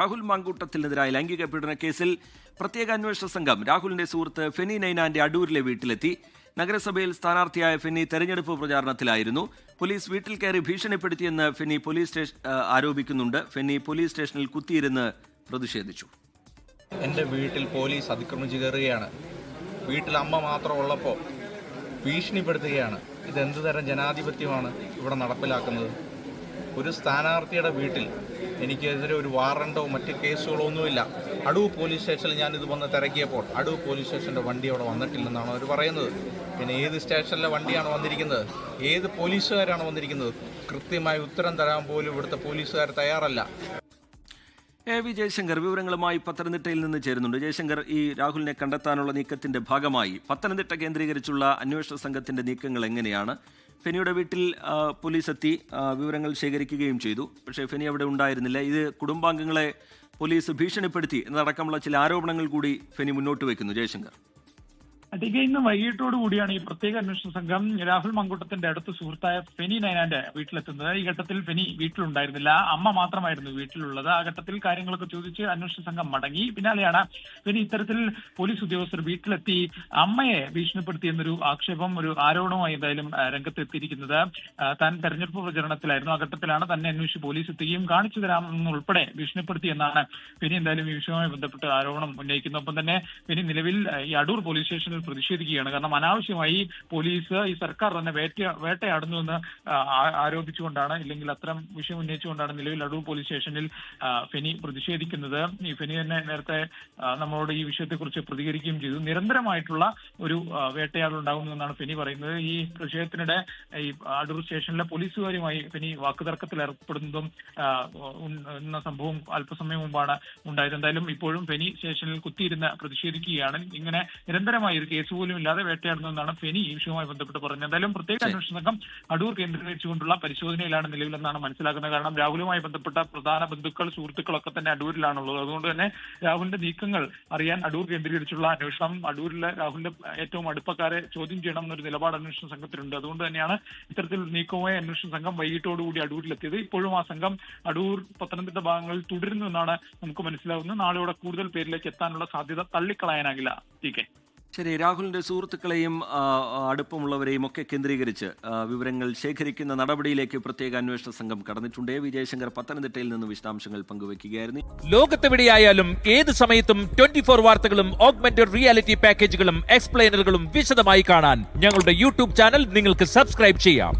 രാഹുൽ മാങ്കൂട്ടത്തിനെതിരായ ലൈംഗിക പീഡന കേസിൽ പ്രത്യേക അന്വേഷണ സംഘം രാഹുലിന്റെ സുഹൃത്ത് ഫെനി നൈനാന്റെ അടൂരിലെ വീട്ടിലെത്തി. നഗരസഭയിൽ സ്ഥാനാർത്ഥിയായ ഫെനി തെരഞ്ഞെടുപ്പ് പ്രചാരണത്തിലായിരുന്നു. പോലീസ് വീട്ടിൽ കയറി ഭീഷണിപ്പെടുത്തിയെന്ന് ഫെനി ആരോപിക്കുന്നുണ്ട്. ഫെനി പോലീസ് സ്റ്റേഷനിൽ കുത്തിയിരുന്ന് പ്രതിഷേധിച്ചു. എൻ്റെ വീട്ടിൽ പോലീസ് അതിക്രമിച്ചു കയറുകയാണ്. വീട്ടിൽ അമ്മ മാത്രം ഉള്ളപ്പോൾ ഭീഷണിപ്പെടുത്തുകയാണ്. ഇതെന്ത് തരം ജനാധിപത്യമാണ് ഇവിടെ നടപ്പിലാക്കുന്നത്? ഒരു സ്ഥാനാർത്ഥിയുടെ വീട്ടിൽ എനിക്കെതിരെ ഒരു വാറണ്ടോ മറ്റ് കേസുകളോ ഒന്നുമില്ല. അടൂർ പോലീസ് സ്റ്റേഷനിൽ ഞാനിത് വന്ന് തിരക്കിയപ്പോൾ അടൂർ പോലീസ് സ്റ്റേഷൻ്റെ വണ്ടി അവിടെ വന്നിട്ടില്ലെന്നാണ് അവർ പറയുന്നത്. പിന്നെ ഏത് സ്റ്റേഷനിലെ വണ്ടിയാണ് വന്നിരിക്കുന്നത്? ഏത് പോലീസുകാരാണ് വന്നിരിക്കുന്നത്? കൃത്യമായി ഉത്തരം തരാൻ പോലും ഇവിടുത്തെ പോലീസുകാർ തയ്യാറല്ല. വി ജയശങ്കർ വിവരങ്ങളുമായി പത്തനംതിട്ടയിൽ നിന്ന് ചേരുന്നുണ്ട്. ജയശങ്കർ, ഈ രാഹുലിനെ കണ്ടെത്താനുള്ള നീക്കത്തിന്റെ ഭാഗമായി പത്തനംതിട്ട കേന്ദ്രീകരിച്ചുള്ള അന്വേഷണ സംഘത്തിന്റെ നീക്കങ്ങൾ എങ്ങനെയാണ്? ഫെനിയുടെ വീട്ടിൽ പോലീസ് എത്തി വിവരങ്ങൾ ശേഖരിക്കുകയും ചെയ്തു. പക്ഷേ ഫെനി അവിടെ ഉണ്ടായിരുന്നില്ല. ഇത് കുടുംബാംഗങ്ങളെ പോലീസ് ഭീഷണിപ്പെടുത്തി എന്നതടക്കമുള്ള ചില ആരോപണങ്ങൾ കൂടി ഫെനി മുന്നോട്ട് വയ്ക്കുന്നു. ജയശങ്കർ, ഇന്ന് വൈകിട്ടോടുകൂടിയാണ് ഈ പ്രത്യേക അന്വേഷണ സംഘം രാഹുൽ മാങ്കൂട്ടത്തിന്റെ അടുത്ത സുഹൃത്തായ ഫെനി നൈനാന്റെ വീട്ടിലെത്തുന്നത്. ഈ ഘട്ടത്തിൽ ഫെനി വീട്ടിലുണ്ടായിരുന്നില്ല, അമ്മ മാത്രമായിരുന്നു വീട്ടിലുള്ളത്. ആ ഘട്ടത്തിൽ കാര്യങ്ങളൊക്കെ ചോദിച്ച് അന്വേഷണ സംഘം മടങ്ങി. പിന്നാലെയാണ് ഫെനി ഇത്തരത്തിൽ പോലീസ് ഉദ്യോഗസ്ഥർ വീട്ടിലെത്തി അമ്മയെ ഭീഷണിപ്പെടുത്തി എന്നൊരു ആക്ഷേപം, ഒരു ആരോപണവുമായി എന്തായാലും രംഗത്തെത്തിയിരിക്കുന്നത്. താൻ തെരഞ്ഞെടുപ്പ് പ്രചരണത്തിലായിരുന്നു. ആ ഘട്ടത്തിലാണ് തന്നെ അന്വേഷിച്ച് പോലീസ് എത്തുകയും കാണിച്ചു തരാമെന്നുൾപ്പെടെ ഭീഷണിപ്പെടുത്തി എന്നാണ് ഫെനി എന്തായാലും ഈ വിഷയവുമായി ബന്ധപ്പെട്ട് ആരോപണം ഉന്നയിക്കുന്നത്. ഒപ്പം തന്നെ ഫെനി നിലവിൽ ഈ അടൂർ പോലീസ് സ്റ്റേഷനിൽ പ്രതിഷേധിക്കുകയാണ്. കാരണം അനാവശ്യമായി പോലീസ് ഈ സർക്കാർ തന്നെ വേട്ടയാടുന്നുവെന്ന് ആരോപിച്ചുകൊണ്ടാണ്, ഇല്ലെങ്കിൽ അത്തരം വിഷയം ഉന്നയിച്ചുകൊണ്ടാണ് നിലവിൽ അടൂർ പോലീസ് സ്റ്റേഷനിൽ ഫെനി പ്രതിഷേധിക്കുന്നത്. ഈ ഫെനി തന്നെ നേരത്തെ നമ്മളോട് ഈ വിഷയത്തെക്കുറിച്ച് പ്രതികരിക്കുകയും ചെയ്തു. നിരന്തരമായിട്ടുള്ള ഒരു വേട്ടയാടുണ്ടാകുമെന്നാണ് ഫെനി പറയുന്നത്. ഈ പ്രതിഷേധത്തിനിടെ ഈ അടൂർ സ്റ്റേഷനിലെ പോലീസുകാരുമായി ഫെനി വാക്കുതർക്കത്തിൽ ഏർപ്പെടുന്നതും എന്ന സംഭവം അല്പസമയം മുമ്പാണ് ഉണ്ടായത്. എന്തായാലും ഇപ്പോഴും ഫെനി സ്റ്റേഷനിൽ കുത്തിയിരുന്ന് പ്രതിഷേധിക്കുകയാണ്. ഇങ്ങനെ നിരന്തരമായി ഒരു കേസ് പോലും ഇല്ലാതെ വേട്ടയാടുന്നതെന്നാണ് ഫെനി ഈ വിഷയവുമായി ബന്ധപ്പെട്ട് പറഞ്ഞത്. എന്തായാലും പ്രത്യേക അന്വേഷണ സംഘം അടൂർ കേന്ദ്രീകരിച്ചുകൊണ്ടുള്ള പരിശോധനയിലാണ് നിലവിലെന്നാണ് മനസ്സിലാക്കുന്നത്. കാരണം രാഹുലുമായി ബന്ധപ്പെട്ട പ്രധാന ബന്ധുക്കൾ, സുഹൃത്തുക്കളൊക്കെ തന്നെ അടൂരിലാണുള്ളത്. അതുകൊണ്ട് തന്നെ രാഹുലിന്റെ നീക്കങ്ങൾ അറിയാൻ അടൂർ കേന്ദ്രീകരിച്ചുള്ള അന്വേഷണം, അടൂരിലെ രാഹുലിന്റെ ഏറ്റവും അടുപ്പക്കാരെ ചോദ്യം ചെയ്യണം എന്നൊരു നിലപാട് അന്വേഷണ സംഘത്തിലുണ്ട്. അതുകൊണ്ട് തന്നെയാണ് ഇത്തരത്തിൽ നീക്കവുമായി അന്വേഷണ സംഘം വൈകിട്ടോടുകൂടി അടൂരിലെത്തിയത്. ഇപ്പോഴും ആ സംഘം അടൂർ, പത്തനംതിട്ട ഭാഗങ്ങളിൽ തുടരുന്നു എന്നാണ് നമുക്ക് മനസ്സിലാവുന്നത്. നാളെയോടെ കൂടുതൽ പേരിലേക്ക് എത്താനുള്ള സാധ്യത തള്ളിക്കളയാനാകില്ല. ശരി, രാഹുലിന്റെ സുഹൃത്തുക്കളെയും അടുപ്പമുള്ളവരെയും ഒക്കെ കേന്ദ്രീകരിച്ച് വിവരങ്ങൾ ശേഖരിക്കുന്ന നടപടിയിലേക്ക് പ്രത്യേക അന്വേഷണ സംഘം കടന്നിട്ടുണ്ട്. വി ജയശങ്കർ പത്തനംതിട്ടയിൽ നിന്ന് വിശദാംശങ്ങൾ പങ്കുവയ്ക്കുകയായിരുന്നു. ലോകത്തെവിടെയായാലും ഏത് സമയത്തും 24 വാർത്തകളും ഓഗ്മെന്റഡ് റിയാലിറ്റി പാക്കേജുകളും എക്സ്പ്ലെയിനറുകളും വിശദമായി കാണാൻ ഞങ്ങളുടെ യൂട്യൂബ് ചാനൽ നിങ്ങൾക്ക് സബ്സ്ക്രൈബ് ചെയ്യാം.